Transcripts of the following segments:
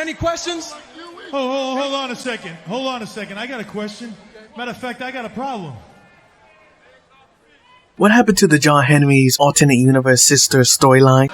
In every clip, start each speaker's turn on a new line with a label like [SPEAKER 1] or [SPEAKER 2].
[SPEAKER 1] Any questions?
[SPEAKER 2] Hold on a second. Hold on a second. I got a question. Matter of fact, I got a problem.
[SPEAKER 3] What happened to the John Henry's alternate universe sister storyline?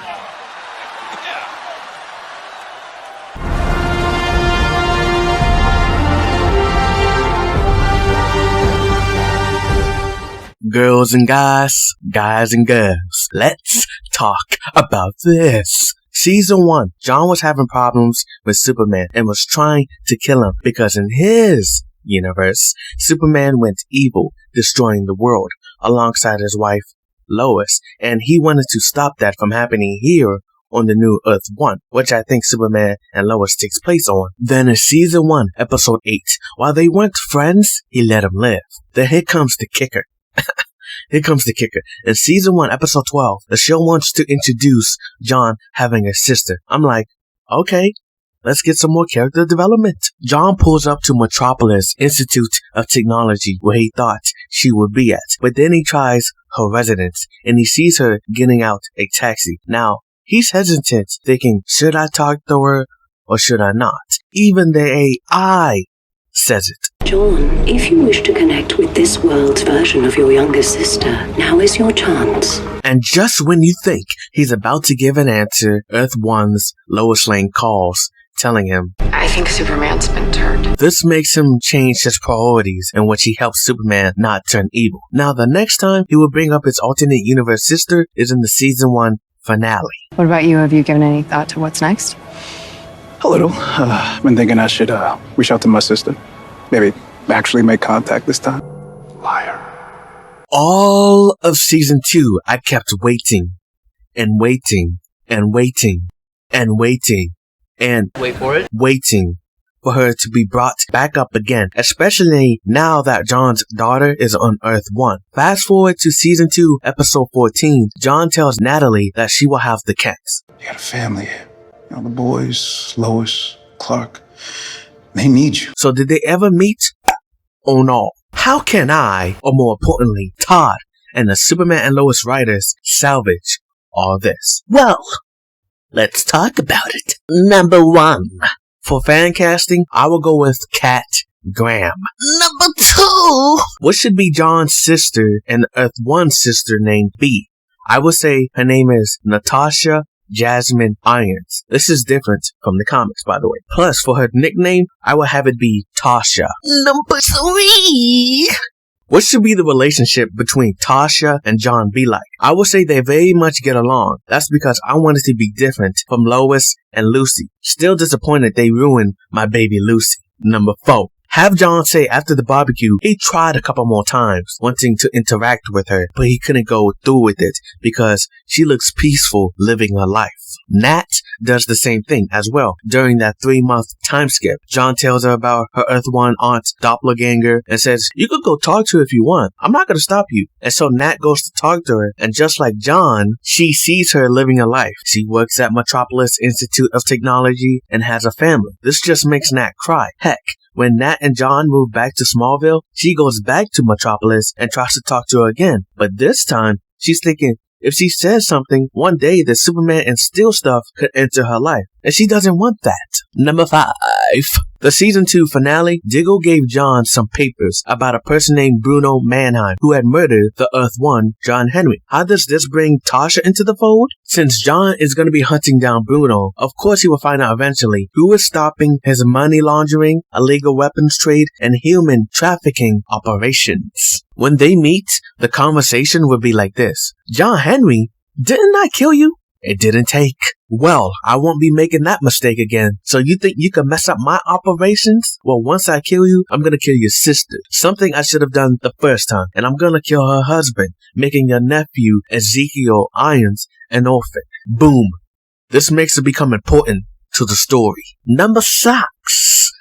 [SPEAKER 3] Girls and guys, guys and girls, let's talk about this. Season 1, John was having problems with Superman and was trying to kill him because in his universe, Superman went evil, destroying the world alongside his wife, Lois, and he wanted to stop that from happening here on the new Earth 1, which I think Superman and Lois takes place on. Then in Season 1, Episode 8, while they weren't friends, he let him live. Then here comes the kicker. Here comes the kicker. In Season 1, Episode 12, the show wants to introduce John having a sister. I'm like, okay, let's get some more character development. John pulls up to Metropolis Institute of Technology where he thought she would be at. But then he tries her residence and he sees her getting out a taxi. Now, he's hesitant, thinking, should I talk to her or should I not? Even the AI says it.
[SPEAKER 4] John, if you wish to connect with this world's version of your younger sister, now is your chance.
[SPEAKER 3] And just when you think he's about to give an answer, Earth 1's Lois Lane calls, telling him,
[SPEAKER 5] I think Superman's been turned.
[SPEAKER 3] This makes him change his priorities in which he helps Superman not turn evil. Now, the next time he will bring up his alternate universe sister is in the Season 1 finale.
[SPEAKER 5] What about you? Have you given any thought to what's next?
[SPEAKER 6] A little. I've been thinking I should reach out to my sister. Maybe actually make contact this time. Liar.
[SPEAKER 3] All of Season 2, I kept waiting and waiting and waiting and waiting and waiting for her to be brought back up again, especially now that John's daughter is on Earth 1. Fast forward to Season 2, Episode 14, John tells Natalie that she will have the cats.
[SPEAKER 6] You got a family here. You know, the boys, Lois, Clark, they need you.
[SPEAKER 3] So did they ever meet? Oh no. How can I, or more importantly, Todd and the Superman and Lois writers salvage all this? Well, let's talk about it. Number 1. For fan casting, I will go with Cat Graham. Number 2. What should be John's sister and Earth 1's sister named B? I would say her name is Natasha Jasmine Irons. This is different from the comics, by the way. Plus, for her nickname, I will have it be Tasha. Number 3. What should be the relationship between Tasha and John be like? I will say they very much get along. That's because I want it to be different from Lois and Lucy. Still disappointed they ruined my baby Lucy. Number 4. Have John say after the barbecue, he tried a couple more times wanting to interact with her, but he couldn't go through with it because she looks peaceful living her life. Nat does the same thing as well. During that 3-month time skip, John tells her about her Earth 1 aunt doppelganger and says, you could go talk to her if you want. I'm not going to stop you. And so Nat goes to talk to her, and just like John, she sees her living a life. She works at Metropolis Institute of Technology and has a family. This just makes Nat cry. Heck, when Nat and John move back to Smallville, she goes back to Metropolis and tries to talk to her again. But this time, she's thinking, if she says something, one day the Superman and Steel stuff could enter her life. And she doesn't want that. Number 5. The Season 2 finale, Diggle gave John some papers about a person named Bruno Mannheim who had murdered the Earth 1 John Henry. How does this bring Tasha into the fold? Since John is going to be hunting down Bruno, of course he will find out eventually who is stopping his money laundering, illegal weapons trade, and human trafficking operations. When they meet, the conversation will be like this. John Henry, didn't I kill you? It didn't take. Well, I won't be making that mistake again. So you think you can mess up my operations? Well, once I kill you, I'm gonna kill your sister. Something I should have done the first time. And I'm gonna kill her husband, making your nephew, Ezekiel Irons, an orphan. Boom. This makes it become important to the story. Number 6.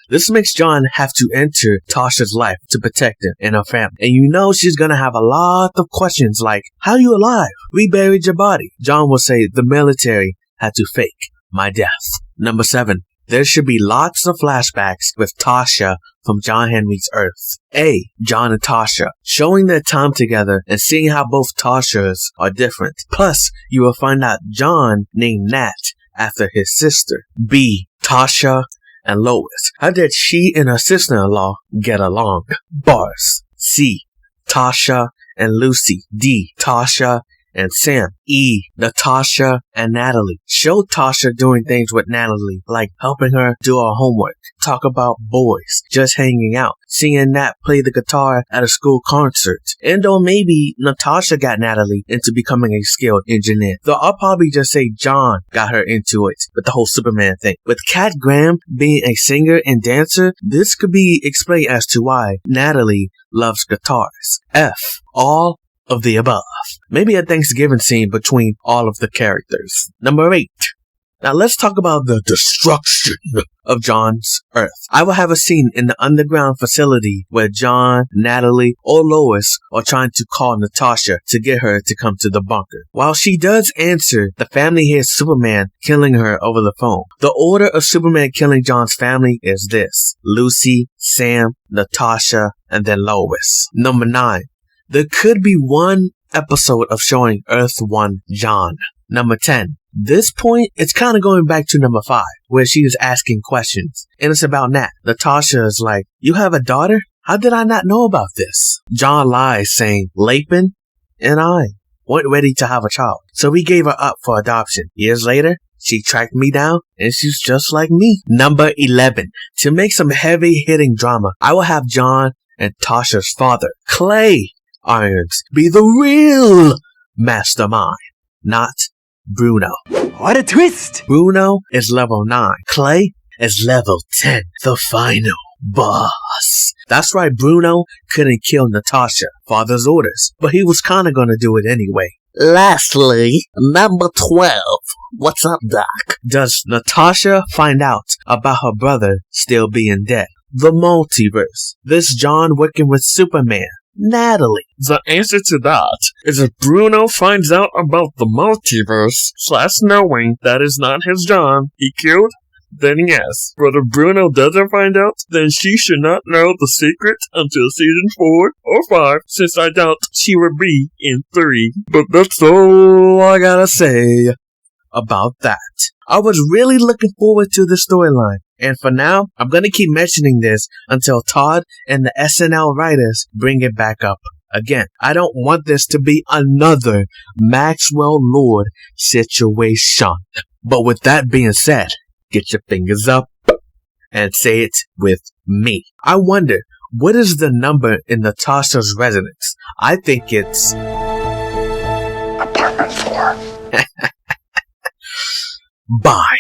[SPEAKER 3] This makes John have to enter Tasha's life to protect him and her family. And you know she's gonna have a lot of questions like, how are you alive? We buried your body. John will say the military had to fake my death. Number 7. There should be lots of flashbacks with Tasha from John Henry's Earth. A. John and Tasha, showing their time together and seeing how both Tashas are different. Plus, you will find out John named Nat after his sister. B. Tasha and Lois. How did she and her sister-in-law get along? Bars. C. Tasha and Lucy. D. Tasha and Sam. E. Natasha and Natalie. Show Tasha doing things with Natalie, like helping her do her homework. Talk about boys, just hanging out. Seeing Nat play the guitar at a school concert. And or maybe Natasha got Natalie into becoming a skilled engineer. Though I'll probably just say John got her into it with the whole Superman thing. With Kat Graham being a singer and dancer, this could be explained as to why Natalie loves guitars. F. All of the above. Maybe a Thanksgiving scene between all of the characters. Number 8. Now let's talk about the destruction of John's Earth. I will have a scene in the underground facility where John, Natalie, or Lois are trying to call Natasha to get her to come to the bunker. While she does answer, the family hears Superman killing her over the phone. The order of Superman killing John's family is this: Lucy, Sam, Natasha, and then Lois. Number 9. There could be one episode of showing Earth 1 John. Number 10. This point, it's kind of going back to number 5, where she is asking questions. And it's about Nat. Natasha is like, "You have a daughter? How did I not know about this?" John lies, saying, "Lapin and I weren't ready to have a child, so we gave her up for adoption. Years later, she tracked me down, and she's just like me." Number 11. To make some heavy-hitting drama, I will have John and Tasha's father, Clay Irons, be the real mastermind, not Bruno.
[SPEAKER 1] What a twist!
[SPEAKER 3] Bruno is level 9. Clay is level 10. The final boss. That's right, Bruno couldn't kill Natasha, father's orders, but he was kinda gonna do it anyway. Lastly, number 12. What's up, Doc? Does Natasha find out about her brother still being dead? The multiverse. This John working with Superman. Natalie.
[SPEAKER 7] The answer to that is if Bruno finds out about the multiverse, / knowing that is not his John he killed, then yes. But if Bruno doesn't find out, then she should not know the secret until season 4 or 5, since I doubt she will be in 3. But that's all I gotta say
[SPEAKER 3] about that. I was really looking forward to the storyline, and for now, I'm gonna keep mentioning this until Todd and the SNL writers bring it back up again. I don't want this to be another Maxwell Lord situation. But with that being said, get your fingers up and say it with me. I wonder, what is the number in Natasha's residence? I think it's
[SPEAKER 6] Apartment 4.
[SPEAKER 3] Bye.